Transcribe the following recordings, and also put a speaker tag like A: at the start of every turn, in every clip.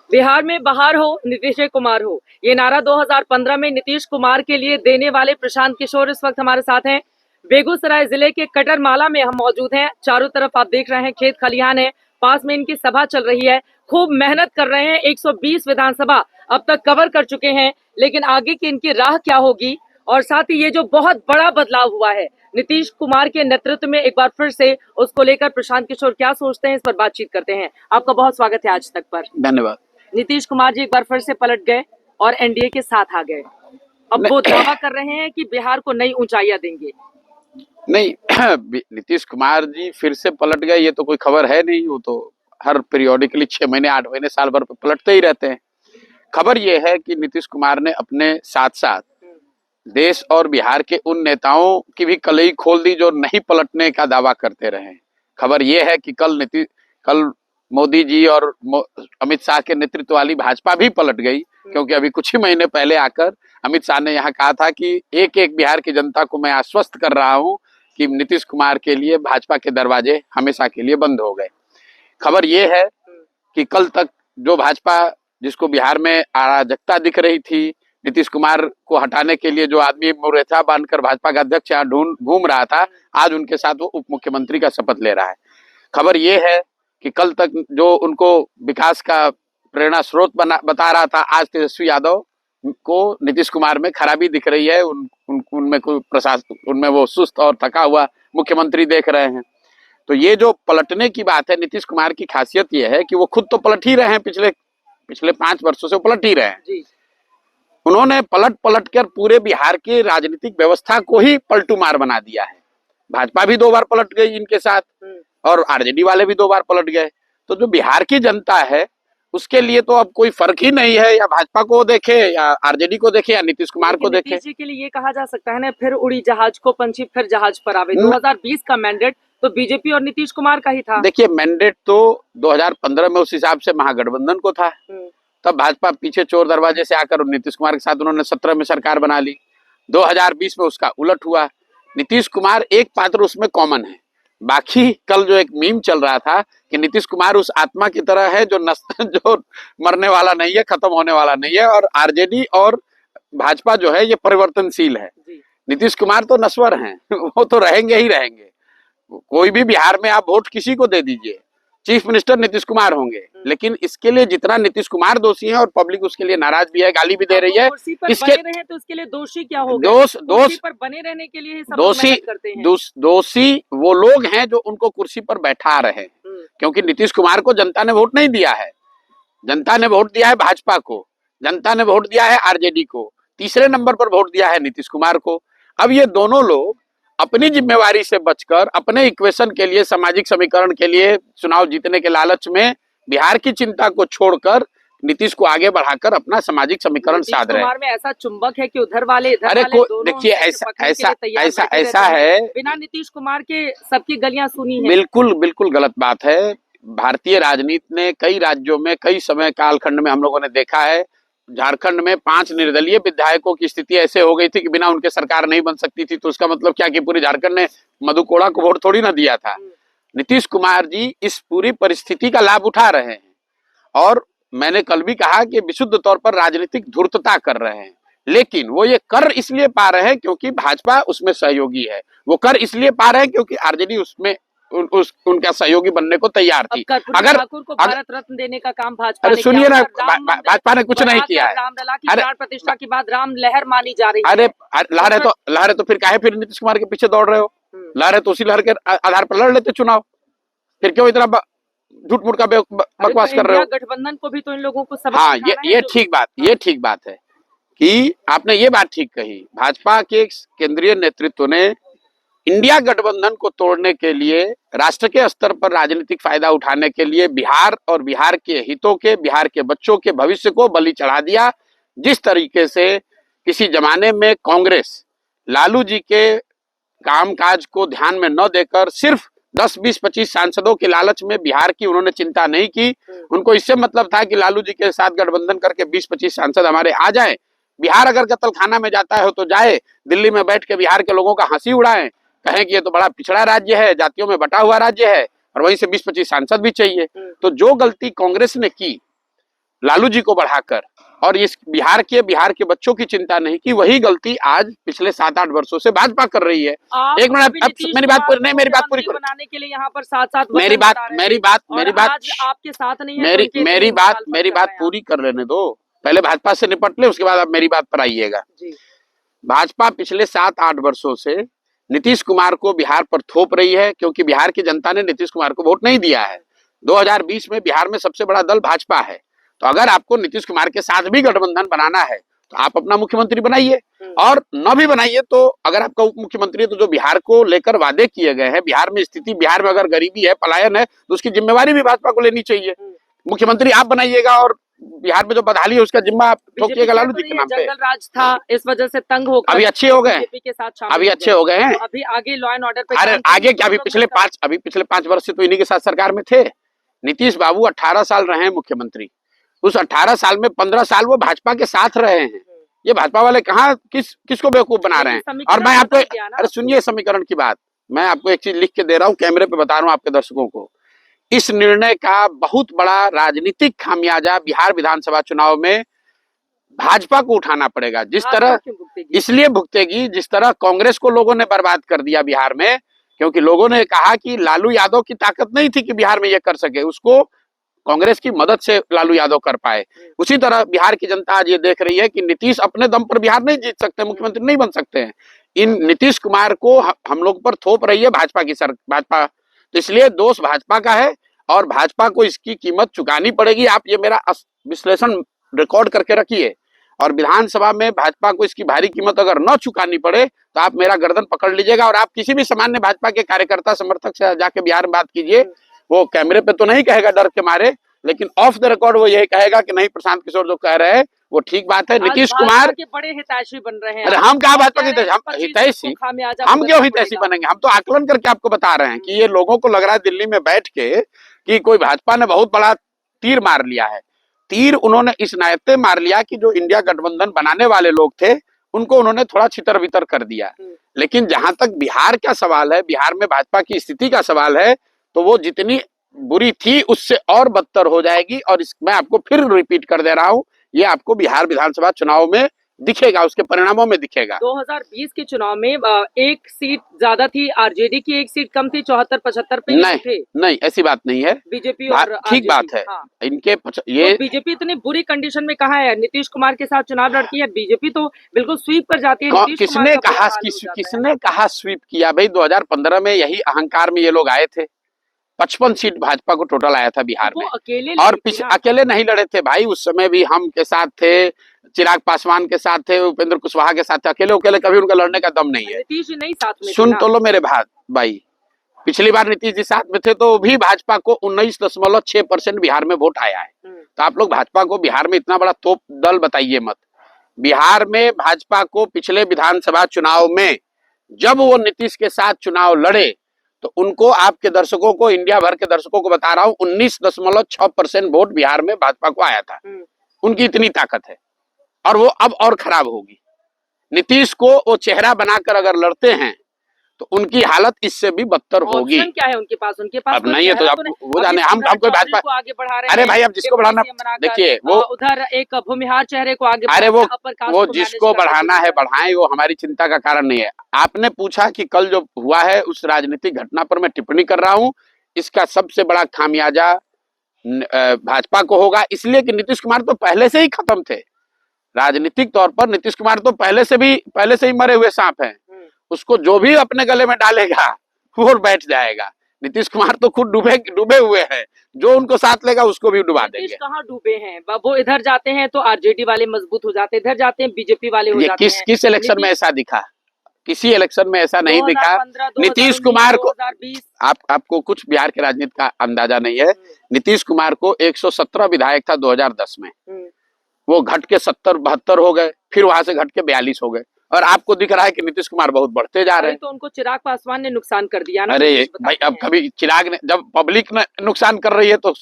A: बिहार में बहार हो, नीतीश कुमार हो, ये नारा 2015 में नीतीश कुमार के लिए देने वाले प्रशांत किशोर इस वक्त हमारे साथ हैं। बेगूसराय जिले के कटरमाला में हम मौजूद हैं। चारों तरफ आप देख रहे हैं खेत खलिहान है, पास में इनकी सभा चल रही है। खूब मेहनत कर रहे हैं। 120 विधानसभा अब तक कवर कर चुके हैं, लेकिन आगे की इनकी राह क्या होगी। और साथ ही ये जो बहुत बड़ा बदलाव हुआ है नीतीश कुमार के नेतृत्व में, एक बार फिर से उसको लेकर प्रशांत किशोर क्या सोचते हैं, इस पर बातचीत करते हैं। आपका बहुत स्वागत है आज तक पर।
B: धन्यवाद।
A: नीतीश कुमार जी एक बार फिर से पलट गए और एनडीए के साथ आ गए। अब वो दावा कर रहे हैं कि बिहार को नई ऊंचाइयां देंगे।
B: नहीं, नीतीश कुमार जी फिर से पलट गए ये तो कोई खबर है नहीं। वो तो हर पीरियोडिकली 6 महीने 8 महीने साल भर पे पलटते ही रहते हैं। खबर ये है कि नीतीश कुमार ने अपने साथ साथ देश और बिहार के उन नेताओं की भी कलई खोल दी जो नहीं पलटने का दावा करते रहे। खबर ये है कि कल मोदी जी और अमित शाह के नेतृत्व वाली भाजपा भी पलट गई, क्योंकि अभी कुछ ही महीने पहले आकर अमित शाह ने यहाँ कहा था कि एक एक बिहार की जनता को मैं आश्वस्त कर रहा हूँ कि नीतीश कुमार के लिए भाजपा के दरवाजे हमेशा के लिए बंद हो गए। खबर ये है कि कल तक जो भाजपा जिसको बिहार में अराजकता दिख रही थी, नीतीश कुमार को हटाने के लिए जो आदमी मुरेठा बांधकर भाजपा का अध्यक्ष यहाँ घूम रहा था, आज उनके साथ वो उप मुख्यमंत्री का शपथ ले रहा है। खबर ये है कि कल तक जो उनको विकास का प्रेरणा स्रोत बता रहा था, आज तेजस्वी यादव को नीतीश कुमार में खराबी दिख रही है। उनमें कोई प्रशासन, उनमें वो सुस्त और थका हुआ मुख्यमंत्री देख रहे हैं। तो ये जो पलटने की बात है, नीतीश कुमार की खासियत ये है कि वो खुद तो पलट ही रहे हैं, पिछले 5 वर्षों से पलट ही रहे हैं जी। उन्होंने पलट कर पूरे बिहार की राजनीतिक व्यवस्था को ही पलटूमार बना दिया है। भाजपा भी 2 बार पलट गई इनके साथ और आरजेडी वाले भी 2 बार पलट गए। तो जो बिहार की जनता है उसके लिए तो अब कोई फर्क ही नहीं है, या भाजपा को देखे या आरजेडी को देखे या नीतीश कुमार को देखे।
A: नीतीश जी के लिए ये कहा जा सकता है ना, फिर उड़ी जहाज को पंछी फिर जहाज पर आवे। 2020 का मैंडेट तो बीजेपी और नीतीश कुमार का ही था।
B: देखिए, मैंडेट तो 2015 में उस हिसाब से महागठबंधन को था। तब भाजपा पीछे चोर दरवाजे से आकर नीतीश कुमार के साथ उन्होंने 17 में सरकार बना ली। 2020 में उसका उलट हुआ। नीतीश कुमार एक पात्र उसमें कॉमन है। बाकी कल जो एक मीम चल रहा था कि नीतीश कुमार उस आत्मा की तरह है जो जो मरने वाला नहीं है, खत्म होने वाला नहीं है, और आरजेडी और भाजपा जो है ये परिवर्तनशील है। नीतीश कुमार तो नश्वर हैं, वो तो रहेंगे ही रहेंगे। कोई भी बिहार में आप वोट किसी को दे दीजिए, चीफ मिनिस्टर नीतीश कुमार होंगे। लेकिन इसके लिए जितना नीतीश कुमार दोषी है और पब्लिक उसके लिए नाराज भी है, गाली भी दे रही है,
A: इसके रहे तो उसके लिए दोषी क्या होगा? दोष पर बने रहने के लिए सब मेहनत करते हैं।
B: दोषी वो लोग हैं जो उनको कुर्सी पर बैठा रहे हैं, क्योंकि नीतीश कुमार को जनता ने वोट नहीं दिया है। जनता ने वोट दिया है भाजपा को, जनता ने वोट दिया है आरजेडी को, तीसरे नंबर पर वोट दिया है नीतीश कुमार को। अब ये दोनों लोग अपनी जिम्मेवारी से बचकर अपने इक्वेशन के लिए, सामाजिक समीकरण के लिए, चुनाव जीतने के लालच में बिहार की चिंता को छोड़कर नीतीश को आगे बढ़ाकर अपना सामाजिक समीकरण साध रहे हैं।
A: में ऐसा चुंबक है कि उधर वाले
B: अरे देखिए, ऐसा है,
A: बिना नीतीश कुमार के सबकी गलियां सुनी है।
B: बिल्कुल गलत बात है। भारतीय राजनीति ने कई राज्यों में कई समय कालखंड में हम लोगों ने देखा है, झारखंड में 5 निर्दलीय विधायकों की स्थिति ऐसे हो गई थी कि बिना उनके सरकार नहीं बन सकती थी। तो उसका मतलब क्या कि पूरे झारखंड ने मधु कोड़ा को वोट थोड़ी ना दिया था। नीतीश कुमार जी इस पूरी परिस्थिति का लाभ उठा रहे हैं, और मैंने कल भी कहा कि विशुद्ध तौर पर राजनीतिक धूर्तता कर रहे हैं। लेकिन वो ये कर इसलिए पा रहे हैं क्योंकि भाजपा उसमें सहयोगी है। वो कर इसलिए पा रहे हैं क्योंकि आरजेडी उसमें उनका सहयोगी बनने को तैयार थी।
A: अगर ठाकुर को भारत रत्न देने का काम भाजपा ने,
B: सुनिए ना, भाजपा ने कुछ नहीं किया है।
A: रामलला की प्राण प्रतिष्ठा के बाद राम लहर मानी जा रही है।
B: अरे लहर है तो फिर काहे फिर नीतीश कुमार के पीछे दौड़ रहे हो? लहर है तो उसी लहर के आधार पर लड़ लेते चुनाव। फिर क्यों इतना झूठ मूठ का बकवास कर रहे हो?
A: गठबंधन को भी तो इन लोगों को सबक
B: हाँ, ये ठीक बात है कि आपने ये बात ठीक कही। भाजपा के केंद्रीय नेतृत्व ने इंडिया गठबंधन को तोड़ने के लिए, राष्ट्र के स्तर पर राजनीतिक फायदा उठाने के लिए बिहार और बिहार के हितों के, बिहार के बच्चों के भविष्य को बलि चढ़ा दिया। जिस तरीके से किसी जमाने में कांग्रेस लालू जी के कामकाज को ध्यान में न देकर सिर्फ 10, 20, 25 सांसदों के लालच में बिहार की उन्होंने चिंता नहीं की। उनको इससे मतलब था कि लालू जी के साथ गठबंधन करके 20-25 सांसद हमारे आ जाएं। बिहार अगर कत्लखाना में जाता है तो जाए, दिल्ली में बैठ के बिहार के लोगों का हंसी उड़ाएं, कहें कि ये तो बड़ा पिछड़ा राज्य है, जातियों में बटा हुआ राज्य है, और वहीं से 20-25 सांसद भी चाहिए। तो जो गलती कांग्रेस ने की लालू जी को बढ़ाकर, और इस बिहार के बच्चों की चिंता नहीं की, वही गलती आज पिछले 7-8 वर्षों से भाजपा कर रही है। एक मिनट, अब मेरी बात पूरी नहीं, मेरी बात पूरी करो।
A: बनाने के लिए यहाँ पर साथ-साथ
B: मेरी बात
A: आपके साथ नहीं है, तो
B: मेरी बात पूरी कर लेने दो। पहले भाजपा से निपट ले, उसके बाद आप मेरी बात पर आइएगा। भाजपा पिछले 7-8 वर्षों से नीतीश कुमार को बिहार पर थोप रही है, क्योंकि बिहार की जनता ने नीतीश कुमार को वोट नहीं दिया है। 2020 में बिहार में सबसे बड़ा दल भाजपा है, तो अगर आपको नीतीश कुमार के साथ भी गठबंधन बनाना है तो आप अपना मुख्यमंत्री बनाइए, और न भी बनाइए तो अगर आपका उप मुख्यमंत्री है तो जो बिहार को लेकर वादे किए गए हैं, बिहार में स्थिति, बिहार में अगर गरीबी है, पलायन है, तो उसकी जिम्मेवारी भी भाजपा को लेनी चाहिए। मुख्यमंत्री आप बनाइएगा और बिहार में जो बदहाली है उसका जिम्मा आप ठोकिएगा लालू जी के नाम पे।
A: जंगल राज था, इस वजह से तंग होकर
B: अभी अच्छे हो गए हैं,
A: बीजेपी के साथ
B: अभी अच्छे हो गए हैं।
A: अभी आगे लॉ एंड ऑर्डर पे
B: अरे आगे क्या, अभी पिछले 5 वर्ष से तो इन्हीं के साथ सरकार में थे। नीतीश बाबू 18 साल रहे हैं मुख्यमंत्री, उस 18 साल में 15 साल वो भाजपा के साथ रहे हैं। ये भाजपा वाले कहाँ किसको बेवकूफ बना रहे हैं। और मैं आपको, अरे सुनिए समीकरण की बात, मैं आपको एक चीज लिख के दे रहा हूँ, कैमरे पे बता रहा हूँ आपके दर्शकों को। इस निर्णय का बहुत बड़ा राजनीतिक खामियाजा बिहार विधानसभा चुनाव में भाजपा को उठाना पड़ेगा। जिस तरह इसलिए भुगतेगी, जिस तरह कांग्रेस को लोगों ने बर्बाद कर दिया बिहार में, क्योंकि लोगों ने कहा कि लालू यादव की ताकत नहीं थी कि बिहार में ये कर सके, उसको कांग्रेस की मदद से लालू यादव कर पाए। उसी तरह बिहार की जनता आज ये देख रही है कि नीतीश अपने दम पर बिहार नहीं जीत सकते, मुख्यमंत्री नहीं बन सकते हैं। इन नीतीश कुमार को हम लोग पर थोप रही है भाजपा, तो इसलिए दोष भाजपा का है और भाजपा को इसकी कीमत चुकानी पड़ेगी। आप ये मेरा विश्लेषण रिकॉर्ड करके रखिए, और विधानसभा में भाजपा को इसकी भारी कीमत अगर न चुकानी पड़े तो आप मेरा गर्दन पकड़ लीजिएगा, और आप किसी भी सामान्य भाजपा के कार्यकर्ता समर्थक से जाके बिहार में बात कीजिए। वो कैमरे पे तो नहीं कहेगा डर के मारे, लेकिन ऑफ द रिकॉर्ड वो यही कहेगा कि नहीं, प्रशांत किशोर जो कह रहे हैं वो ठीक बात है। नीतीश कुमार
A: के बड़े हितैषी बन रहे हैं।
B: अरे हम कहा भाजपा की हितैषी, हम क्यों हितैषी बनेंगे? हम तो आकलन करके आपको बता रहे हैं कि ये लोगों को लग रहा है दिल्ली में बैठ के कि कोई भाजपा ने बहुत बड़ा तीर मार लिया है। तीर उन्होंने इस नायते मार लिया कि जो इंडिया गठबंधन बनाने वाले लोग थे उनको उन्होंने थोड़ा छितर बितर कर दिया। लेकिन जहां तक बिहार का सवाल है, बिहार में भाजपा की स्थिति का सवाल है, तो वो जितनी बुरी थी उससे और बदतर हो जाएगी। और मैं आपको फिर रिपीट कर दे रहा हूं, ये आपको बिहार विधानसभा चुनाव में दिखेगा, उसके परिणामों में दिखेगा।
A: 2020 के चुनाव में एक सीट ज्यादा थी, आरजेडी की एक सीट कम थी, 74-75 पे थे।
B: नहीं ऐसी बात नहीं है,
A: बीजेपी और
B: ठीक बात है। हाँ। इनके ये
A: तो बीजेपी इतनी बुरी कंडीशन में कहाँ है? नीतीश कुमार के साथ चुनाव लड़ती है बीजेपी, तो बिल्कुल स्वीप कर जाती है।
B: किसने कहा स्वीप किया भाई? 2015 में यही अहंकार में ये लोग आए थे। 55 सीट भाजपा को टोटल आया था बिहार में, और अकेले नहीं लड़े थे भाई। उस समय भी हम के साथ थे, चिराग पासवान के साथ थे, उपेंद्र कुशवाहा के साथ थे। अकेले कभी उनका लड़ने का दम नहीं है।
A: नीतीश जी नहीं साथ में,
B: सुन तो लो मेरे भाई, पिछली बार नीतीश जी साथ में थे तो भी भाजपा को 19.6% बिहार में वोट आया है। तो आप लोग भाजपा को बिहार में इतना बड़ा तोप दल बताइए मत। बिहार में भाजपा को पिछले विधानसभा चुनाव में जब वो नीतीश के साथ चुनाव लड़े तो उनको, आपके दर्शकों को, इंडिया भर के दर्शकों को बता रहा हूं, 19.6% वोट बिहार में भाजपा को आया था। उनकी इतनी ताकत है, और वो अब और खराब होगी। नीतीश को वो चेहरा बनाकर अगर लड़ते हैं तो उनकी हालत इससे भी बदतर होगी।
A: क्या है उनके पास?
B: अब नहीं है तो आप वो जाने, हम कोई भाजपा को
A: आगे बढ़ा रहे हैं।
B: अरे भाई अब जिसको बढ़ाना, देखिए वो
A: उधर एक भूमिहार चेहरे को आगे,
B: अरे वो जिसको बढ़ाना है बढ़ाएं, वो हमारी चिंता का कारण नहीं है। आपने पूछा कि कल जो हुआ है उस राजनीतिक घटना पर मैं टिप्पणी कर रहा हूं, इसका सबसे बड़ा खामियाजा भाजपा को होगा, इसलिए कि नीतीश कुमार तो पहले से ही खत्म थे राजनीतिक तौर पर। नीतीश कुमार तो पहले से ही मरे हुए सांप हैं। उसको जो भी अपने गले में डालेगा वो बैठ जाएगा। नीतीश कुमार तो खुद डूबे हुए हैं, जो उनको साथ लेगा उसको भी डुबा देंगे।
A: कहाँ डूबे हैं? वो इधर जाते हैं तो आरजेडी वाले मजबूत हो जाते हैं, इधर जाते हैं बीजेपी वाले हो जाते हैं।
B: किस इलेक्शन में ऐसा दिखा? किसी इलेक्शन में ऐसा नहीं दिखा। नीतीश कुमार को, आपको कुछ बिहार के राजनीति का अंदाजा नहीं है। नीतीश कुमार को 117 विधायक था 2010 में, वो घट के 70-72 हो गए, फिर वहां से घट के 42 हो गए, और आपको दिख रहा है कि नीतीश कुमार बहुत बढ़ते जा रहे हैं।
A: तो उनको चिराग पासवान ने नुकसान कर दिया ना।
B: अरे भाई अब कभी चिराग ने, जब पब्लिक ने नुकसान कर रही है तो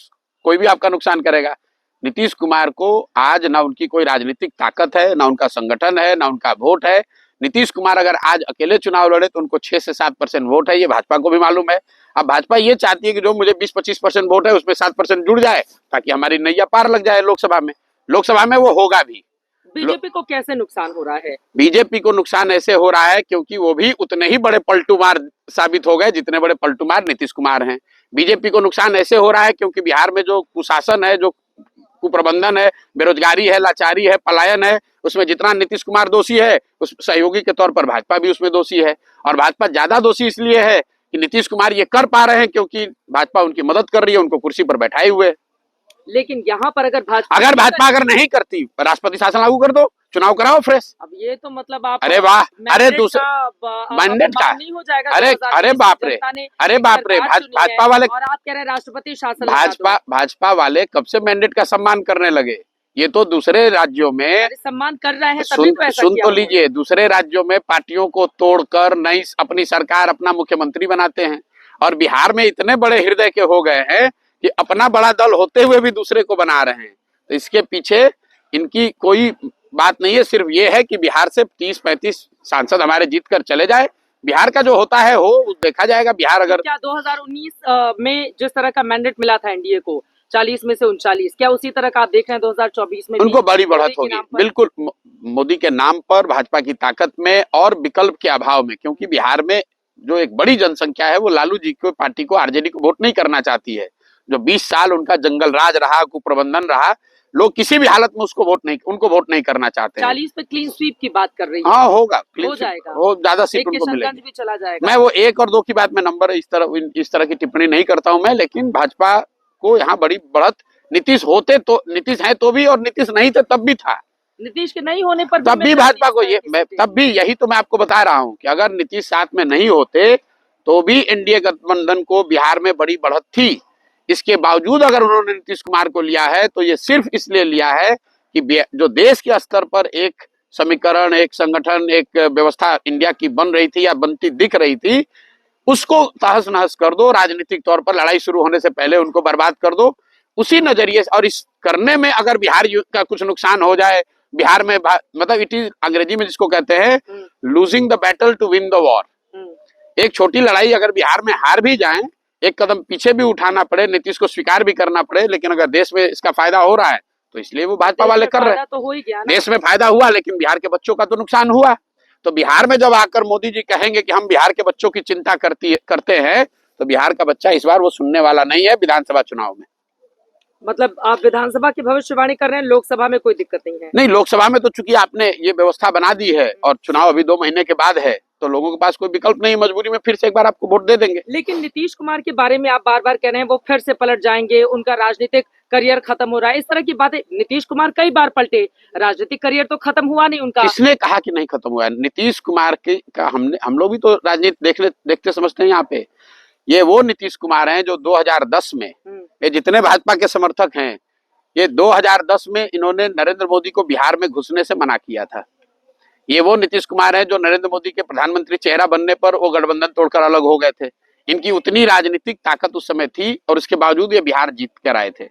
B: कोई भी आपका नुकसान करेगा। नीतीश कुमार को आज ना उनकी कोई राजनीतिक ताकत है, ना उनका संगठन है, ना उनका वोट है। नीतीश कुमार अगर आज अकेले चुनाव लड़े तो उनको 6 से 7% वोट है, ये भाजपा को भी मालूम है। अब भाजपा ये चाहती है कि जो मुझे 20-25% वोट है उसमें 7% जुड़ जाए ताकि हमारी नैया पार लग जाए लोकसभा में वो होगा भी।
A: बीजेपी को कैसे नुकसान हो रहा है?
B: बीजेपी को नुकसान ऐसे हो रहा है क्योंकि वो भी उतने ही बड़े पलटूमार साबित हो गए जितने बड़े पलटूमार नीतीश कुमार हैं। बीजेपी को नुकसान ऐसे हो रहा है क्योंकि बिहार में जो कुशासन है, जो कुप्रबंधन है, बेरोजगारी है, लाचारी है, पलायन है, उसमें जितना नीतीश कुमार दोषी है उस सहयोगी के तौर पर भाजपा भी उसमें दोषी है। और भाजपा ज्यादा दोषी इसलिए है कि नीतीश कुमार ये कर पा रहे हैं क्योंकि भाजपा उनकी मदद कर रही है, उनको कुर्सी पर बैठाए हुए।
A: लेकिन यहाँ पर अगर
B: भाजपा अगर नहीं करती, राष्ट्रपति शासन लागू कर दो, चुनाव कराओ फ्रेश।
A: अब ये तो मतलब आप,
B: अरे वाह, अरे दूसरा
A: मैंडेट का नहीं हो जाएगा।
B: अरे बाप रे, भाजपा वाले
A: और आप कह रहे हैं राष्ट्रपति शासन।
B: भाजपा वाले कब से मैंडेट का सम्मान करने लगे? ये तो दूसरे राज्यों में
A: सम्मान कर रहे हैं।
B: सुन तो लीजिए, दूसरे राज्यों में पार्टियों को तोड़कर नई अपनी सरकार, अपना मुख्यमंत्री बनाते हैं, और बिहार में इतने बड़े हृदय के हो गए हैं कि अपना बड़ा दल होते हुए भी दूसरे को बना रहे हैं। तो इसके पीछे इनकी कोई बात नहीं है, सिर्फ ये है कि बिहार से 30-35 सांसद हमारे जीत कर चले जाए, बिहार का जो होता है हो देखा जाएगा। बिहार अगर
A: क्या 2019 में जिस तरह का मैंडेट मिला था एनडीए को 40 में से 39, क्या उसी तरह का आप देख रहे हैं 2024 में?
B: उनको बड़ी बढ़त होगी, बिल्कुल मोदी के नाम पर, भाजपा की ताकत में और विकल्प के अभाव में, क्योंकि बिहार में जो एक बड़ी जनसंख्या है वो लालू जी को, पार्टी को, आरजेडी को वोट नहीं करना चाहती है। जो 20 साल उनका जंगल राज रहा, कुप्रबंधन रहा, लोग किसी भी हालत में उनको वोट नहीं करना चाहते हैं।
A: 40 पे क्लीन स्वीप की बात कर रही है।
B: हाँ, होगा,
A: हो जाएगा,
B: वो ज्यादा सीट उनको मिलेगी।
A: भी चला जाएगा।
B: मैं वो 1 और 2 की बात में नंबर इस तरह की टिप्पणी नहीं करता हूं मैं, लेकिन भाजपा को यहाँ बड़ी बढ़त, नीतीश होते तो, नीतीश है तो भी, और नीतीश नहीं थे तब भी था।
A: नीतीश के नहीं होने पर
B: तब भी भाजपा को तब भी यही तो मैं आपको बता रहा हूँ कि अगर नीतीश साथ में नहीं होते तो भी एनडीए गठबंधन को बिहार में बड़ी बढ़त थी। इसके बावजूद अगर उन्होंने नीतीश कुमार को लिया है तो ये सिर्फ इसलिए लिया है कि जो देश के स्तर पर एक समीकरण, एक संगठन, एक व्यवस्था इंडिया की बन रही थी या बनती दिख रही थी, उसको तहस नहस कर दो, राजनीतिक तौर पर लड़ाई शुरू होने से पहले उनको बर्बाद कर दो, उसी नजरिए से। और इस करने में अगर बिहार का कुछ नुकसान हो जाए, बिहार में मतलब इट इज, अंग्रेजी में जिसको कहते हैं losing the battle to win the war. एक छोटी लड़ाई अगर बिहार में हार भी जाए, एक कदम पीछे भी उठाना पड़े, नीतीश को स्वीकार भी करना पड़े, लेकिन अगर देश में इसका फायदा हो रहा है तो इसलिए वो भाजपा वाले कर रहे हैं।
A: तो हो ही गया ना।
B: देश में फायदा हुआ, लेकिन बिहार के बच्चों का तो नुकसान हुआ। तो बिहार में जब आकर मोदी जी कहेंगे कि हम बिहार के बच्चों की चिंता करते हैं, तो बिहार का बच्चा इस बार वो सुनने वाला नहीं है विधानसभा चुनाव में।
A: मतलब आप विधानसभा की भविष्यवाणी कर रहे हैं, लोकसभा में कोई दिक्कत नहीं है?
B: नहीं, लोकसभा में तो चूंकि आपने ये व्यवस्था बना दी है और चुनाव अभी 2 महीने के बाद है, तो लोगों के पास कोई विकल्प नहीं, मजबूरी में फिर से एक बार आपको वोट दे देंगे।
A: लेकिन नीतीश कुमार के बारे में आप बार बार कह रहे हैं वो फिर से पलट जाएंगे, उनका राजनीतिक करियर खत्म हो रहा है, इस तरह की बातें। नीतीश कुमार कई बार पलटे, राजनीतिक करियर तो खत्म हुआ नहीं उनका।
B: किसने कहा कि नहीं खत्म हुआ है? नीतीश कुमार का हम लोग भी तो राजनीति देखते समझते हैं। यहाँ पे ये वो नीतीश कुमार हैं जो 2010 में, ये जितने भाजपा के समर्थक हैं, ये 2010 में इन्होंने नरेंद्र मोदी को बिहार में घुसने से मना किया था। ये वो नीतीश कुमार हैं जो नरेंद्र मोदी के प्रधानमंत्री चेहरा बनने पर वो गठबंधन तोड़कर अलग हो गए थे। इनकी उतनी राजनीतिक ताकत उस समय थी और उसके बावजूद ये बिहार जीत कर आए थे।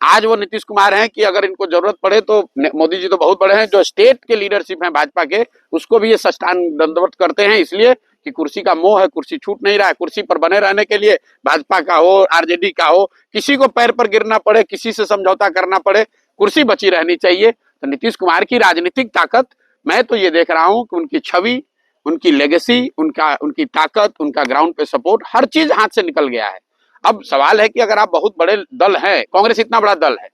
B: आज वो नीतीश कुमार हैं कि अगर इनको जरूरत पड़े तो, मोदी जी तो बहुत बड़े हैं, जो स्टेट के लीडरशिप हैं भाजपा के, उसको भी ये सष्टांग दंडवत करते हैं, इसलिए कि कुर्सी का मोह है, कुर्सी छूट नहीं रहा है। कुर्सी पर बने रहने के लिए भाजपा का हो, आरजेडी का हो, किसी को पैर पर गिरना पड़े, किसी से समझौता करना पड़े, कुर्सी बची रहनी चाहिए। तो नीतीश कुमार की राजनीतिक ताकत, मैं तो ये देख रहा हूं कि उनकी छवि, उनकी लेगेसी, उनकी ताकत, उनका ग्राउंड पे सपोर्ट, हर चीज हाथ से निकल गया है। अब सवाल है कि अगर आप बहुत बड़े दल हैं, कांग्रेस इतना बड़ा दल है,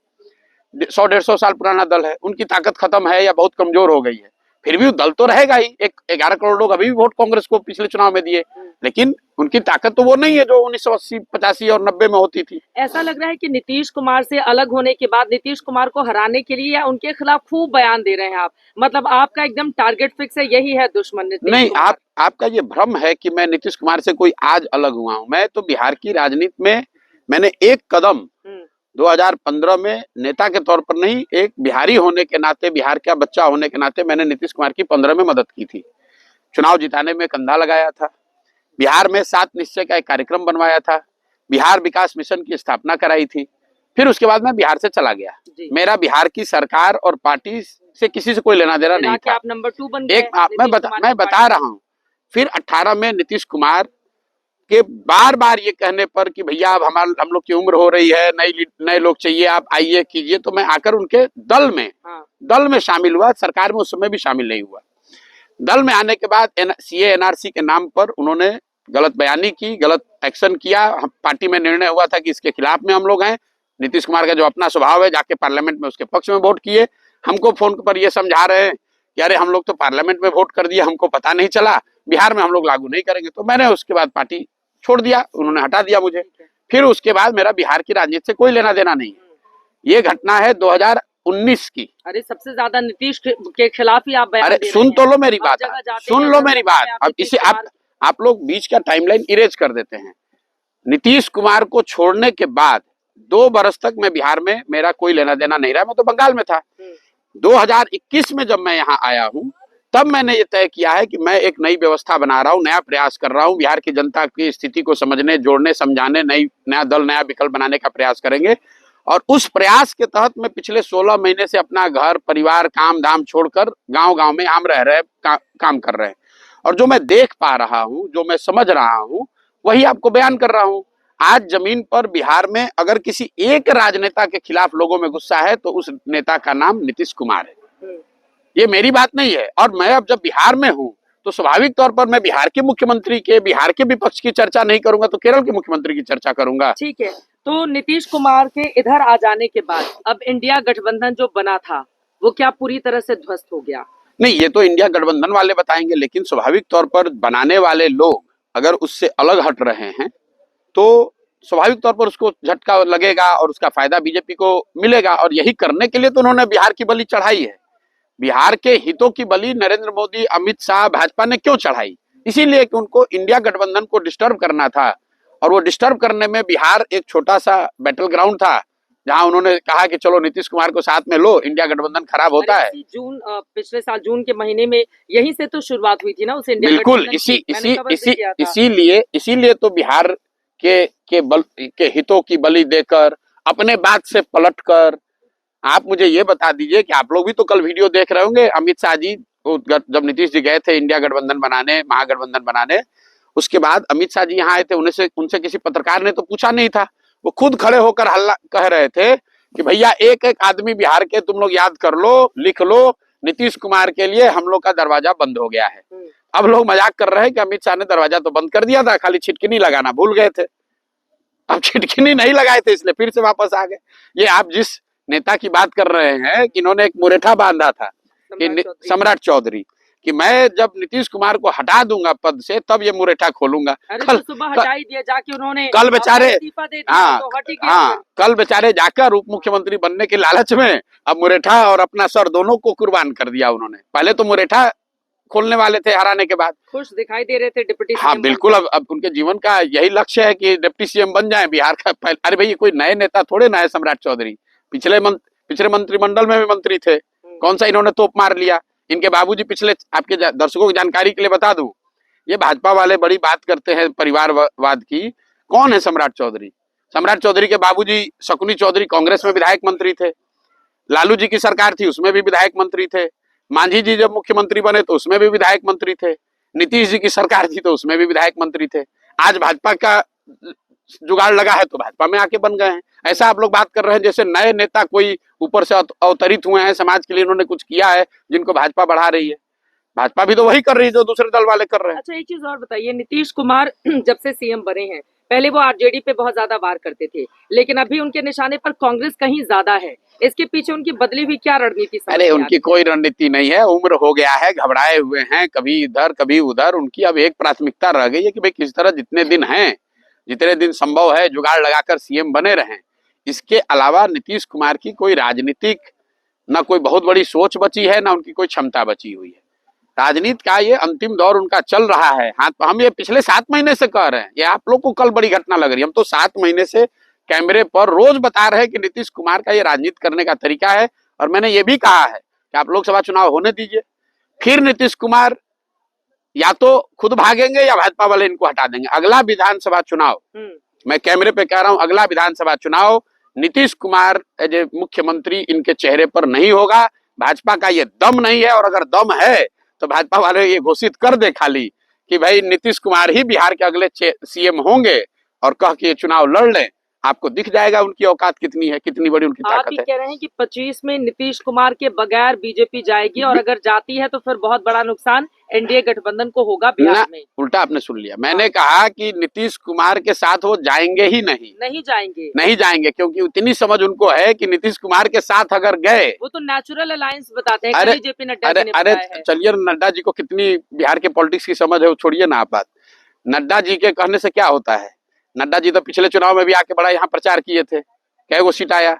B: 100-150 साल पुराना दल है, उनकी ताकत खत्म है या बहुत कमजोर हो गई है, फिर भी दल तो रहेगा ही। 11 करोड़ लोग अभी भी वोट कांग्रेस को पिछले चुनाव में दिए, लेकिन उनकी ताकत तो वो नहीं है जो 1980, 85 और 90 में होती थी।
A: ऐसा लग रहा है कि नीतीश कुमार से अलग होने के बाद नीतीश कुमार को हराने के लिए या उनके खिलाफ खूब बयान दे रहे हैं आप, मतलब आपका एकदम टारगेट फिक्स है, यही है दुश्मन नीतीश
B: नहीं,
A: कुमार।
B: आपका ये भ्रम है कि मैं नीतीश कुमार से कोई आज अलग हुआ हूं। मैं तो बिहार की राजनीति में मैंने एक कदम 2015 में नेता के तौर पर नहीं, एक बिहारी होने के नाते, बिहार का बच्चा होने के नाते मैंने नीतीश कुमार की 15 में मदद की थी। चुनाव जिताने में कंधा लगाया था, बिहार में 7 निश्चय का एक कार्यक्रम बनवाया था, बिहार विकास मिशन की स्थापना कराई थी। फिर उसके बाद मैं बिहार से चला गया। मेरा बिहार की सरकार और पार्टी से किसी से कोई लेना देना नहीं था।
A: आप नंबर 2 बन गए।
B: मैं बता रहा हूँ। फिर 18 में नीतीश कुमार के बार बार ये कहने पर कि भैया अब हम लोग की उम्र हो रही है, नए लोग चाहिए, आप आइए कीजिए, तो मैं आकर उनके दल में शामिल हुआ। सरकार में उस समय भी शामिल नहीं हुआ। दल में आने के बाद सीए एनआरसी के नाम पर उन्होंने गलत बयानी की, गलत एक्शन किया। पार्टी में निर्णय हुआ था कि इसके खिलाफ में हम लोग हैं। नीतीश कुमार का जो अपना स्वभाव है, जाके पार्लियामेंट में उसके पक्ष में वोट किए। हमको फोन पर ये समझा रहे हैं कि अरे हम लोग तो पार्लियामेंट में वोट कर दिए, हमको पता नहीं चला, बिहार में हम लोग लागू नहीं करेंगे। तो मैंने उसके बाद पार्टी छोड़ दिया, उन्होंने हटा दिया मुझे। फिर उसके बाद मेरा बिहार की राजनीति से कोई लेना देना नहीं है। ये घटना है 2019 की।
A: अरे सबसे ज्यादा नीतीश के खिलाफ ही आप बयान
B: अरे
A: दे रहे
B: सुन
A: हैं।
B: तो लो मेरी
A: हर
B: बात,
A: जगह जाते
B: सुन
A: हैं,
B: लो
A: हर
B: मेरी
A: जगह
B: बात।
A: पे
B: अब इसे आप लोग बीच का टाइमलाइन इरेज कर देते हैं। नीतीश कुमार को छोड़ने के बाद 2 बरस तक मैं बिहार में, मेरा कोई लेना देना नहीं रहा, मैं तो बंगाल में था। 2021 में जब मैं यहाँ आया हूँ, तब मैंने ये तय किया है कि मैं एक नई व्यवस्था बना रहा हूँ, नया प्रयास कर रहा हूँ। बिहार की जनता की स्थिति को समझने, जोड़ने, समझाने, नया दल, नया विकल्प बनाने का प्रयास करेंगे। और उस प्रयास के तहत मैं पिछले 16 महीने से अपना घर परिवार काम धाम छोड़कर गांव-गांव में हम रह रहे काम कर रहे हैं। और जो मैं देख पा रहा हूँ, जो मैं समझ रहा हूँ, वही आपको बयान कर रहा हूँ। आज जमीन पर बिहार में अगर किसी एक राजनेता के खिलाफ लोगों में गुस्सा है तो उस नेता का नाम नीतीश कुमार है। ये मेरी बात नहीं है। और मैं अब जब बिहार में हूँ तो स्वाभाविक तौर पर मैं बिहार के मुख्यमंत्री के, बिहार के विपक्ष की चर्चा नहीं करूंगा तो केरल के मुख्यमंत्री की चर्चा करूंगा।
A: ठीक है, तो नीतीश कुमार के इधर आ जाने के बाद अब इंडिया गठबंधन जो बना था वो क्या पूरी तरह से ध्वस्त हो गया?
B: नहीं, ये तो इंडिया गठबंधन वाले बताएंगे, लेकिन स्वाभाविक तौर पर बनाने वाले लोग अगर उससे अलग हट रहे हैं तो स्वाभाविक तौर पर उसको झटका लगेगा और उसका फायदा बीजेपी को मिलेगा। और यही करने के लिए तो उन्होंने बिहार की बलि चढ़ाई है। बिहार के हितों की बलि नरेंद्र मोदी, अमित शाह, भाजपा ने क्यों चढ़ाई? इसीलिए कि उनको इंडिया गठबंधन को डिस्टर्ब करना था। और वो डिस्टर्ब करने में बिहार एक छोटा सा बैटल ग्राउंड था, जहां उन्होंने कहा कि चलो नीतीश कुमार को साथ में लो, इंडिया गठबंधन खराब होता है।
A: पिछले साल जून के महीने में यहीं से तो शुरुआत हुई थी ना उस इंडिया
B: बिल्कुल, इसीलिए तो बिहार के हितों की बलि देकर, अपने बात से पलटकर, आप मुझे ये बता दीजिए कि आप लोग भी तो कल वीडियो देख रहे होंगे, अमित शाह जी जब नीतीश जी गए थे इंडिया गठबंधन बनाने, महागठबंधन बनाने, उसके बाद अमित शाह जी यहाँ आए थे, उनसे किसी पत्रकार ने तो पूछा नहीं था। वो खुद खड़े होकर हल्ला कह रहे थे कि भैया एक एक आदमी बिहार के तुम लोग याद कर लो, लिख लो, नीतीश कुमार के लिए हम लोग का दरवाजा बंद हो गया है। अब लोग मजाक कर रहे हैं कि अमित शाह ने दरवाजा तो बंद कर दिया था, खाली छिटकिनी लगाना भूल गए थे। अब छिटकिनी नहीं लगाए थे इसलिए फिर से वापस आ गए। ये आप जिस नेता की बात कर रहे हैं कि इन्होंने एक मुरेठा बांधा था, सम्राट चौधरी, कि मैं जब नीतीश कुमार को हटा दूंगा पद से तब ये मुरेठा खोलूंगा।
A: कल सुबह हटा ही दिया जाके उन्होंने,
B: कल बेचारे,
A: हाँ,
B: कल बेचारे जाकर उप मुख्यमंत्री बनने के लालच में अब मुरेठा और अपना सर दोनों को कुर्बान कर दिया उन्होंने। पहले तो मुरेठा खोलने वाले थे हराने के बाद,
A: खुश दिखाई दे रहे थे डिप्टी सीएम।
B: हाँ बिल्कुल, अब उनके जीवन का यही लक्ष्य है कि डिप्टी सीएम बन जाए बिहार का। अरे भाई कोई नए नेता थोड़े ना है सम्राट चौधरी, पिछले मंत्रिमंडल में भी मंत्री थे, कौन सा इन्होंने तोप मार लिया। इनके बाबूजी पिछले, आपके दर्शकों की जानकारी के लिए बता दूं, ये भाजपा वाले बड़ी बात करते हैं परिवारवाद की। कौन है सम्राट चौधरी? सम्राट चौधरी के बाबूजी शकुनी चौधरी कांग्रेस में विधायक मंत्री थे, लालू जी की सरकार थी उसमें भी विधायक मंत्री थे, मांझी जी जब मुख्यमंत्री बने तो उसमें भी विधायक मंत्री थे, नीतीश जी की सरकार थी तो उसमें भी विधायक मंत्री थे। आज भाजपा का जुगाड़ लगा है तो भाजपा में आके बन गए हैं। ऐसा आप लोग बात कर रहे हैं जैसे नए नेता कोई ऊपर से अवतरित हुए हैं, समाज के लिए इन्होंने कुछ किया है जिनको भाजपा बढ़ा रही है। भाजपा भी तो वही कर रही है जो दूसरे दल वाले कर रहे हैं।
A: अच्छा, एक चीज और बताइए, नीतीश कुमार जब से सीएम बने हैं, पहले वो आरजेडी पे बहुत ज्यादा वार करते थे, लेकिन अभी उनके निशाने पर कांग्रेस कहीं ज्यादा है। इसके पीछे उनकी बदली हुई क्या रणनीति?
B: अरे उनकी कोई रणनीति नहीं है, उम्र हो गया है, घबराए हुए हैं, कभी इधर कभी उधर। उनकी अब एक प्राथमिकता रह गई है कि भाई किस तरह जितने दिन संभव है जुगाड़ लगाकर सीएम बने रहें। इसके अलावा नीतीश कुमार की कोई राजनीतिक ना कोई बहुत बड़ी सोच बची है, ना उनकी कोई क्षमता बची हुई है। राजनीति का ये अंतिम दौर उनका चल रहा है। हम ये पिछले 7 महीने से कह रहे हैं, ये आप लोग को कल बड़ी घटना लग रही है। हम तो 7 महीने से कैमरे पर रोज बता रहे हैं कि नीतीश कुमार का ये राजनीति करने का तरीका है। और मैंने ये भी कहा है कि आप लोकसभा चुनाव होने दीजिए, फिर नीतीश कुमार या तो खुद भागेंगे या भाजपा वाले इनको हटा देंगे। अगला विधानसभा चुनाव, मैं कैमरे पे कह रहा हूं, अगला विधानसभा चुनाव नीतीश कुमार एज ए मुख्यमंत्री इनके चेहरे पर नहीं होगा। भाजपा का ये दम नहीं है, और अगर दम है तो भाजपा वाले ये घोषित कर दे खाली कि भाई नीतीश कुमार ही बिहार के अगले सीएम होंगे और कह के चुनाव लड़ लें, आपको दिख जाएगा उनकी औकात कितनी है, कितनी बड़ी उनकी
A: आप
B: ताकत
A: भी
B: है।
A: कह रहे हैं कि 25 में नीतीश कुमार के बगैर बीजेपी जाएगी और अगर जाती है तो फिर बहुत बड़ा नुकसान एनडीए गठबंधन को होगा
B: ना,
A: बिहार में।
B: उल्टा आपने सुन लिया, मैंने कहा कि नीतीश कुमार के साथ वो जाएंगे ही नहीं, नहीं जाएंगे, क्योंकि उतनी समझ उनको है कि नीतीश कुमार के साथ अगर गए,
A: वो तो नेचुरल अलायंस बताते हैं।
B: अरे
A: कल जेपी नड्डा
B: अरे
A: जी ने
B: अरे
A: बताया है।
B: चलिए, नड्डा जी को कितनी बिहार के पॉलिटिक्स की समझ है, वो छोड़िए ना आप बात। नड्डा जी के कहने से क्या होता है? नड्डा जी तो पिछले चुनाव में भी आके बड़ा यहाँ प्रचार किए थे, कई वो सीट आया,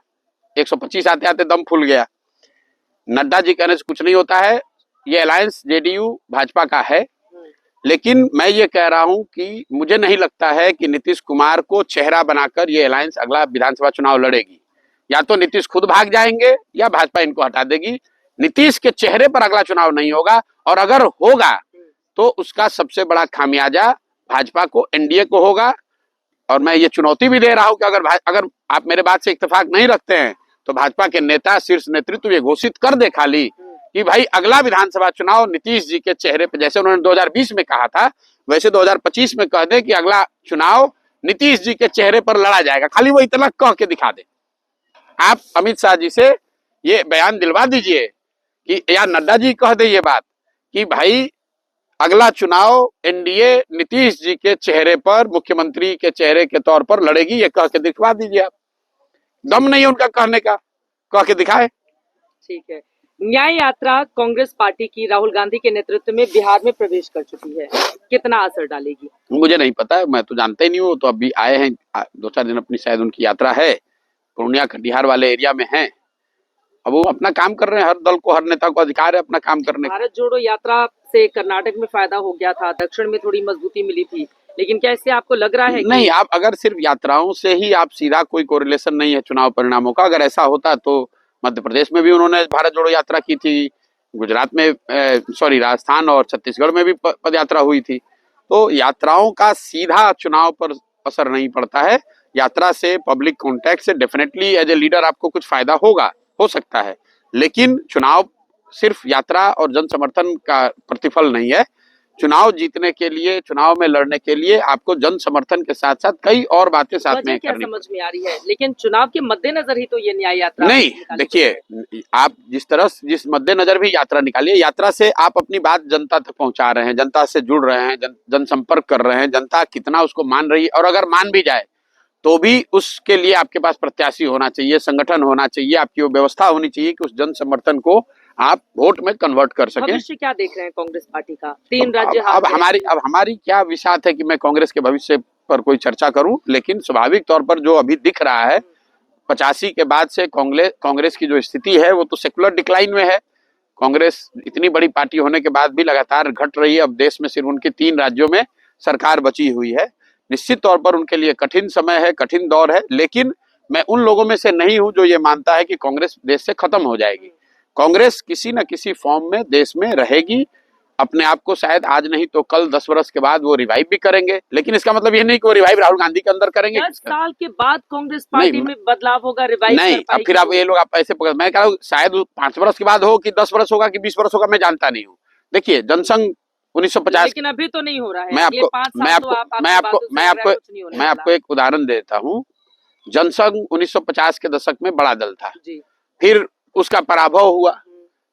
B: 125 आते आते दम फूल गया। नड्डा जी कहने से कुछ नहीं होता है, ये अलायंस जेडीयू भाजपा का है। लेकिन मैं ये कह रहा हूं कि मुझे नहीं लगता है कि नीतीश कुमार को चेहरा बनाकर ये अलायंस अगला विधानसभा चुनाव लड़ेगी। या तो नीतीश खुद भाग जाएंगे या भाजपा इनको हटा देगी। नीतीश के चेहरे पर अगला चुनाव नहीं होगा, और अगर होगा तो उसका सबसे बड़ा खामियाजा भाजपा को, एनडीए को होगा। और मैं ये चुनौती भी दे रहा हूं कि अगर आप मेरे बात से इत्तेफाक नहीं रखते हैं तो भाजपा के नेता, शीर्ष नेतृत्व ये घोषित कर दे खाली कि भाई अगला विधानसभा चुनाव नीतीश जी के चेहरे पर, जैसे उन्होंने 2020 में कहा था वैसे 2025 में कह दे कि अगला चुनाव नीतीश जी के चेहरे पर लड़ा जाएगा। खाली वो इतना कह के दिखा दे। आप अमित शाह जी से ये बयान दिलवा दीजिए कि, या नड्डा जी कह दे ये बात कि भाई अगला चुनाव एनडीए नीतीश जी के चेहरे पर, मुख्यमंत्री के चेहरे के तौर पर लड़ेगी, ये कह के दिखवा दीजिए आप। दम नहीं है उनका कहने का, कह के दिखाए।
A: ठीक है। न्याय यात्रा कांग्रेस पार्टी की राहुल गांधी के नेतृत्व में बिहार में प्रवेश कर चुकी है, कितना असर डालेगी?
B: मुझे नहीं पता, मैं तो जानता ही नहीं हूँ। तो अभी आए हैं 2-4 दिन, अपनी शायद उनकी यात्रा है, पूर्णिया कटिहार वाले एरिया में है। अब वो अपना काम कर रहे हैं, हर दल को, हर नेता को अधिकार है अपना काम करने का।
A: भारत जोड़ो यात्रा से कर्नाटक में फायदा हो गया था, दक्षिण में थोड़ी मजबूती मिली थी, लेकिन क्या इससे आपको लग रहा है कि...
B: नहीं, आप अगर सिर्फ यात्राओं से ही आप सीधा, कोई कोरिलेशन नहीं है चुनाव परिणामों का। अगर ऐसा होता तो मध्य प्रदेश में भी उन्होंने भारत जोड़ो यात्रा की थी, गुजरात में, राजस्थान और छत्तीसगढ़ में भी पद यात्रा हुई थी। तो यात्राओं का सीधा चुनाव पर असर नहीं पड़ता है। यात्रा से, पब्लिक कॉन्टैक्ट से डेफिनेटली एज ए लीडर आपको कुछ फायदा होगा, हो सकता है, लेकिन चुनाव सिर्फ यात्रा और जन समर्थन का प्रतिफल नहीं है। चुनाव जीतने के लिए, चुनाव में लड़ने के लिए आपको जन समर्थन के साथ साथ कई और बातें साथ में
A: क्या
B: करनी
A: समझ में आ रही है, लेकिन चुनाव के मद्देनजर ही तो ये न्याय यात्रा
B: नहीं। देखिए, आप जिस मद्देनजर भी यात्रा निकालिए, यात्रा से आप अपनी बात जनता तक पहुंचा रहे हैं, जनता से जुड़ रहे हैं, जनसंपर्क कर रहे हैं। जनता कितना उसको मान रही है, और अगर मान भी जाए तो भी उसके लिए आपके पास प्रत्याशी होना चाहिए, संगठन होना चाहिए, आपकी वो व्यवस्था होनी चाहिए कि उस जन समर्थन को आप वोट में कन्वर्ट कर सकें।
A: भविष्य क्या देख रहे हैं कांग्रेस पार्टी का? 3 राज्य
B: अब हमारी क्या विषाद है कि मैं कांग्रेस के भविष्य पर कोई चर्चा करूं, लेकिन स्वाभाविक तौर पर जो अभी दिख रहा है, 85 के बाद से कांग्रेस की जो स्थिति है वो तो सेकुलर डिक्लाइन में है। कांग्रेस इतनी बड़ी पार्टी होने के बाद भी लगातार घट रही है। अब देश में सिर्फ उनके 3 राज्यों में सरकार बची हुई है। निश्चित तौर पर उनके लिए कठिन समय है, कठिन दौर है, लेकिन मैं उन लोगों में से नहीं हूं जो ये मानता है कि कांग्रेस देश से खत्म हो जाएगी। कांग्रेस किसी न किसी फॉर्म में देश में रहेगी। अपने आप को शायद आज नहीं तो कल, 10 वर्ष के बाद वो रिवाइव भी करेंगे, लेकिन इसका मतलब ये नहीं कि वो रिवाइव राहुल गांधी के अंदर करेंगे।
A: 10 साल के बाद कांग्रेस पार्टी में बदलाव होगा, रिवाइव
B: नहीं। अब फिर आप ये लोग आप ऐसे पकड़, मैं कह रहा हूँ शायद 5 वर्ष के बाद हो कि 10 वर्ष होगा कि 20 वर्ष होगा, मैं जानता नहीं हूँ। देखिए, जनसंघ 1950, लेकिन
A: अभी तो नहीं हो रहा है।
B: मैं आपको एक उदाहरण देता हूँ। जनसंघ 1950 के दशक में बड़ा दल था, फिर उसका पराभव हुआ,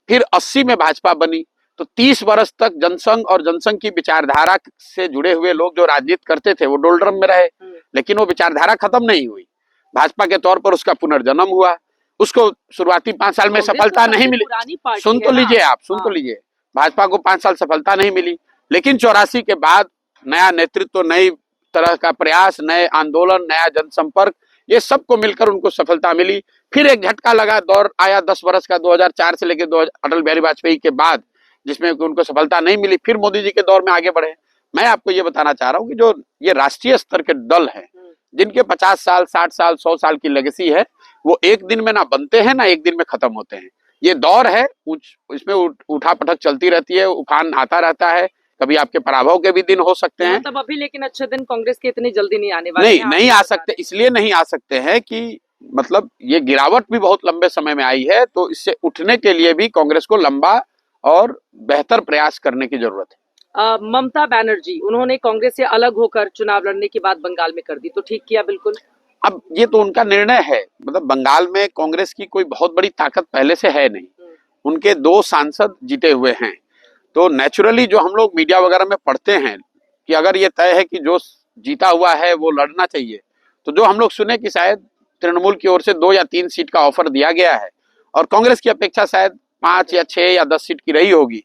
B: फिर 80 में भाजपा बनी। तो 30 वर्ष तक जनसंघ और जनसंघ की विचारधारा से जुड़े हुए लोग जो राजनीति करते थे वो डोलड्रम में रहे, लेकिन वो विचारधारा खत्म नहीं हुई। भाजपा के तौर पर उसका पुनर्जन्म हुआ। उसको शुरुआती 5 साल में सफलता नहीं मिली। सुन तो लीजिए आप, सुन तो लीजिए। भाजपा को 5 साल सफलता नहीं मिली, लेकिन 84 के बाद नया नेतृत्व, नई तरह का प्रयास, नए आंदोलन, नया जनसंपर्क, ये सबको मिलकर उनको सफलता मिली। फिर एक झटका लगा, दौर आया 10 वर्ष का, 2004 से लेकर अटल बिहारी वाजपेयी के बाद, जिसमें उनको सफलता नहीं मिली। फिर मोदी जी के दौर में आगे बढ़े। मैं आपको ये बताना चाह रहा हूँ कि जो ये राष्ट्रीय स्तर के दल हैं, जिनके 50 साल, 60 साल, 100 साल की लेगेसी है, वो एक दिन में ना बनते हैं, ना एक दिन में खत्म होते हैं। ये दौर है, इसमें उठा पटक चलती रहती है, उफान आता रहता है। कभी आपके पराभव के भी दिन हो सकते हैं।
A: मतलब अभी लेकिन अच्छे दिन कांग्रेस के इतनी जल्दी नहीं आने वाले हैं।
B: नहीं आ सकते, इसलिए नहीं आ सकते हैं कि मतलब ये गिरावट भी बहुत लंबे समय में आई है, तो इससे उठने के लिए भी कांग्रेस को लंबा और बेहतर प्रयास करने की जरूरत है।
A: ममता बनर्जी उन्होंने कांग्रेस से अलग होकर चुनाव लड़ने की बात बंगाल में कर दी, तो ठीक किया बिल्कुल।
B: अब ये तो उनका निर्णय है, मतलब बंगाल में कांग्रेस की कोई बहुत बड़ी ताकत पहले से है नहीं, उनके 2 सांसद जीते हुए हैं, तो नेचुरली जो हम लोग मीडिया वगैरह में पढ़ते हैं कि अगर ये तय है कि जो जीता हुआ है वो लड़ना चाहिए, तो जो हम लोग सुने कि शायद तृणमूल की ओर से 2 या 3 सीट का ऑफर दिया गया है और कांग्रेस की अपेक्षा शायद 5 या 6 या 10 सीट की रही होगी,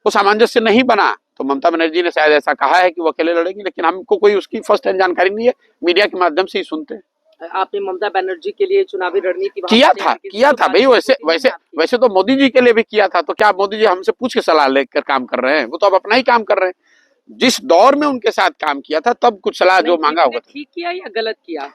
B: वो सामंजस्य नहीं बना, तो ममता बनर्जी ने शायद ऐसा कहा है कि वो अकेले लड़ेंगी, लेकिन हमको कोई उसकी फर्स्ट हैंड जानकारी नहीं है, मीडिया के माध्यम से ही सुनते हैं।
A: आपने ममता बनर्जी के लिए चुनावी रणनीति
B: किया था भाई, वैसे तो मोदी जी के लिए भी किया था, तो क्या मोदी जी हमसे पूछ के सलाह लेकर काम कर रहे हैं? वो तो अब अपना ही काम कर रहे हैं। जिस दौर में उनके साथ काम किया था तब कुछ सलाह जो मांगा होगा।
A: ठीक किया या गलत किया?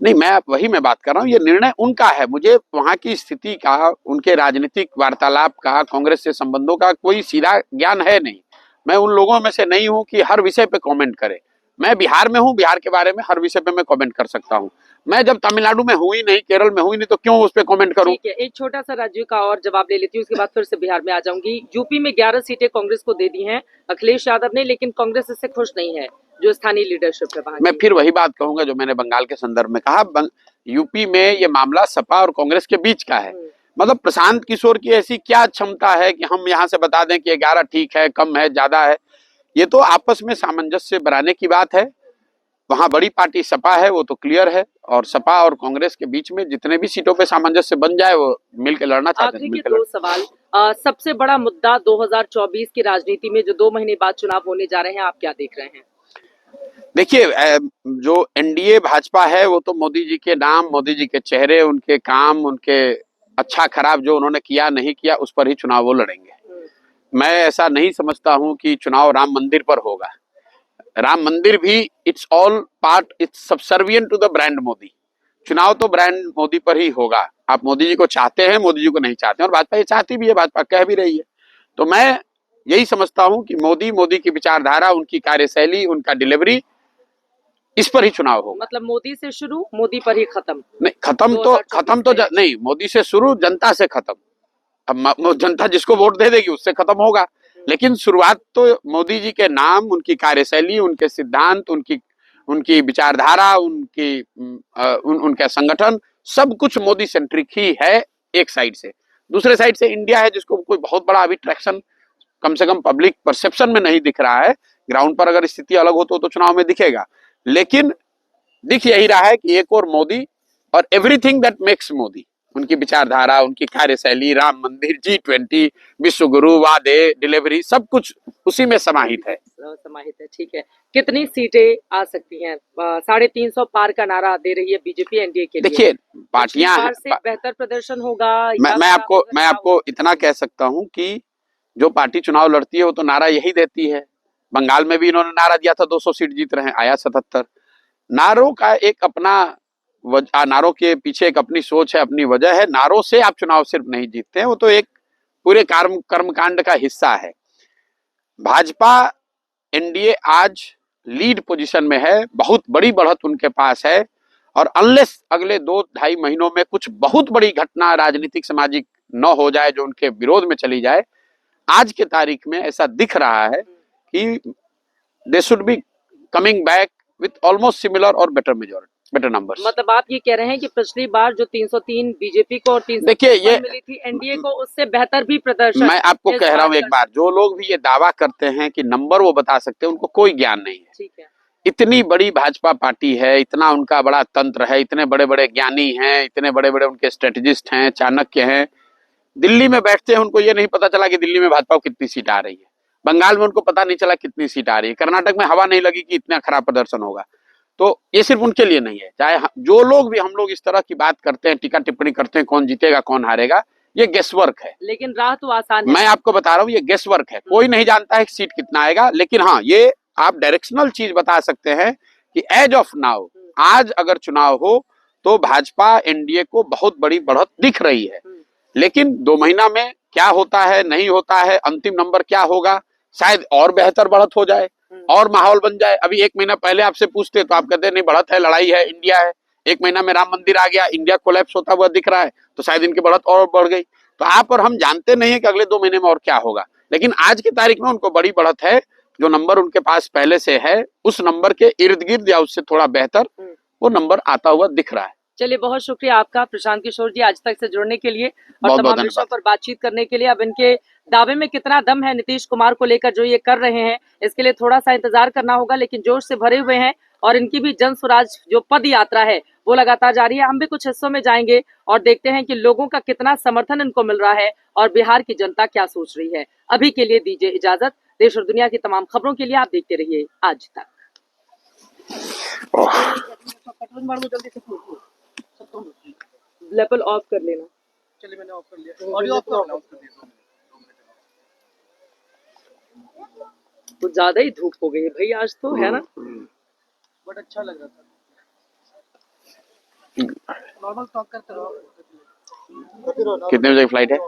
B: नहीं, मैं बात कर रहा हूँ, ये निर्णय उनका है, मुझे वहां की स्थिति का, उनके राजनीतिक वार्तालाप का, कांग्रेस से संबंधों का कोई सीधा ज्ञान है नहीं। मैं उन लोगों में से नहीं हूं कि हर विषय पे कमेंट करे। मैं बिहार में हूं, बिहार के बारे में हर विषय पे मैं कमेंट कर सकता हूं। मैं जब तमिलनाडु में हुई नहीं, केरल में हुई नहीं, तो क्यों उस पर कमेंट करूं?
A: ठीक है, एक छोटा सा राज्य का और जवाब ले लेती हूँ, उसके बाद फिर से बिहार में आ जाऊंगी। यूपी में 11 सीटें कांग्रेस को दे दी हैं अखिलेश यादव ने, लेकिन कांग्रेस इससे खुश नहीं है, जो स्थानीय लीडरशिप है वहां।
B: मैं फिर वही बात कहूंगा जो मैंने बंगाल के संदर्भ में कहा, यूपी में ये मामला सपा और कांग्रेस के बीच का है। मतलब प्रशांत किशोर की ऐसी क्या क्षमता है कि हम यहाँ से बता दें कि 11 ठीक है, कम है, ज्यादा है? ये तो आपस में सामंजस्य बनाने की बात है। वहां बड़ी पार्टी सपा है, वो तो क्लियर है, और सपा और कांग्रेस के बीच में जितने भी सीटों पे सामंजस्य बन जाए वो मिलकर लड़ना चाहते हैं।
A: आखिरी के 2 सवाल, सबसे बड़ा मुद्दा 2024 की राजनीति में जो 2 महीने बाद चुनाव होने जा रहे हैं, आप क्या देख रहे हैं?
B: देखिए, जो एनडीए भाजपा है वो तो मोदी जी के नाम, मोदी जी के चेहरे, उनके काम, उनके अच्छा खराब जो उन्होंने किया नहीं किया, उस पर ही चुनाव वो लड़ेंगे। मैं ऐसा नहीं समझता हूं कि चुनाव राम मंदिर पर होगा। राम मंदिर भी it's all part, it's subservient to the brand Modi. चुनाव तो ब्रांड मोदी पर ही होगा। आप मोदी जी को चाहते हैं, मोदी जी को नहीं चाहते हैं, और भाजपा ये चाहती भी है, भाजपा कह भी रही है। तो मैं यही समझता हूं कि मोदी की विचारधारा, उनकी कार्यशैली, उनका डिलीवरी, इस पर ही चुनाव होगा।
A: मतलब मोदी से शुरू, मोदी पर ही खत्म?
B: नहीं, खत्म तो नहीं, मोदी से शुरू, जनता से खत्म। अब जनता जिसको वोट दे देगी उससे खत्म होगा, लेकिन शुरुआत तो मोदी जी के नाम, उनकी कार्यशैली, उनके सिद्धांत, उनकी विचारधारा, उनका संगठन, सब कुछ मोदी सेंट्रिक ही है एक साइड से। दूसरे साइड से इंडिया है, जिसको कोई बहुत बड़ा अभी ट्रैक्शन कम से कम पब्लिक परसेप्शन में नहीं दिख रहा है। ग्राउंड पर अगर स्थिति अलग हो तो चुनाव में दिखेगा, लेकिन दिख यही रहा है कि एक और मोदी, और एवरीथिंग दैट मेक्स मोदी, उनकी विचारधारा, उनकी कार्यशैली, राम मंदिर, G20, विश्व गुरु, वादे, डिलीवरी, सब कुछ उसी में समाहित है।
A: ठीक है, कितनी सीटें आ सकती हैं? 350 पार का नारा दे रही है बीजेपी एनडीए के लिए।
B: देखिए, पार्टियां
A: से बेहतर प्रदर्शन होगा।
B: मैं आपको इतना कह सकता हूं कि जो पार्टी चुनाव लड़ती है वो तो नारा यही देती है। बंगाल में भी इन्होंने नारा दिया था 200 सीट जीत रहे हैं, आया 77। नारों का एक अपना नारों के पीछे एक अपनी सोच है, अपनी वजह है। नारों से आप चुनाव सिर्फ नहीं जीतते हैं, वो तो एक पूरे कर्मकांड का हिस्सा है। भाजपा एनडीए आज लीड पोजीशन में है, बहुत बड़ी बढ़त उनके पास है, और अनलेस अगले 2-2.5 महीनों में कुछ बहुत बड़ी घटना राजनीतिक सामाजिक न हो जाए जो उनके विरोध में चली जाए, आज के तारीख में ऐसा दिख रहा है कि they should be coming back with almost similar और बेटर नंबर्स।
A: मतलब आप ये कह रहे हैं कि पिछली बार जो 303 बीजेपी को और 300
B: देखिए, ये
A: मिली थी एनडीए को, उससे बेहतर भी प्रदर्शन।
B: मैं आपको कह रहा हूं एक बार, जो लोग भी ये दावा करते हैं कि नंबर वो बता सकते हैं, उनको कोई ज्ञान नहीं है।
A: ठीक है,
B: इतनी बड़ी भाजपा पार्टी है, इतना उनका बड़ा तंत्र है, इतने बड़े बड़े ज्ञानी हैं, इतने बड़े बड़े उनके स्ट्रेटेजिस्ट हैं, चाणक्य हैं। दिल्ली में बैठते हैं, उनको ये नहीं पता चला कि दिल्ली में भाजपा को कितनी सीट आ रही है। बंगाल में उनको पता नहीं चला कितनी सीट आ रही है। कर्नाटक में हवा नहीं लगी कि इतना खराब प्रदर्शन होगा। तो ये सिर्फ उनके लिए नहीं है, चाहे जो लोग भी हम लोग इस तरह की बात करते हैं, टीका टिप्पणी करते हैं, कौन जीतेगा कौन हारेगा, ये गेसवर्क है।
A: लेकिन राह तो आसान है।
B: मैं आपको बता रहा हूँ, ये गेसवर्क है। कोई नहीं जानता है कि सीट कितना आएगा, लेकिन हाँ, ये आप डायरेक्शनल चीज बता सकते हैं कि एज ऑफ नाउ, आज अगर चुनाव हो तो भाजपा एनडीए को बहुत बड़ी बढ़त दिख रही है। लेकिन 2 महीना में क्या होता है, नहीं होता है, अंतिम नंबर क्या होगा, शायद और बेहतर बढ़त हो जाए और माहौल बन जाए। अभी 1 महीना पहले आपसे पूछते तो आप कहते नहीं, बढ़त है, लड़ाई है, इंडिया है। 1 महीना में राम मंदिर आ गया, इंडिया कोलैप्स होता हुआ दिख रहा है, तो शायद इनकी बढ़त और बढ़ गई। तो आप और हम जानते नहीं है कि अगले 2 महीने में और क्या होगा, लेकिन आज की तारीख में उनको बड़ी बढ़त है। जो नंबर उनके पास पहले से है उस नंबर के इर्द गिर्द या उससे थोड़ा बेहतर वो नंबर आता हुआ दिख रहा है।
A: चलिए, बहुत शुक्रिया आपका प्रशांत किशोर जी आज तक से जुड़ने के लिए और
B: बहुत बहुत
A: तमाम विषयों पर बातचीत करने के लिए। अब इनके दावे में कितना दम है नीतीश कुमार को लेकर जो ये कर रहे हैं, इसके लिए थोड़ा सा इंतजार करना होगा, लेकिन जोश से भरे हुए हैं और इनकी भी जन स्वराज जो पद यात्रा है वो लगातार जारी है। हम भी कुछ हिस्सों में जाएंगे और देखते हैं कि लोगों का कितना समर्थन इनको मिल रहा है और बिहार की जनता क्या सोच रही है। अभी के लिए दीजिए इजाजत। देश और दुनिया की तमाम खबरों के लिए आप देखते रहिए आज तक। लेवल ऑफ कर लेना।
C: चलिए मैंने ऑफ कर लिया, ऑडियो ऑफ कर दिया।
A: कुछ ज्यादा ही धूप हो गई है भाई आज तो, है ना?
C: बट अच्छा लग रहा था। नॉर्मल टॉक करते रहो।
B: कितने बजे की फ्लाइट है?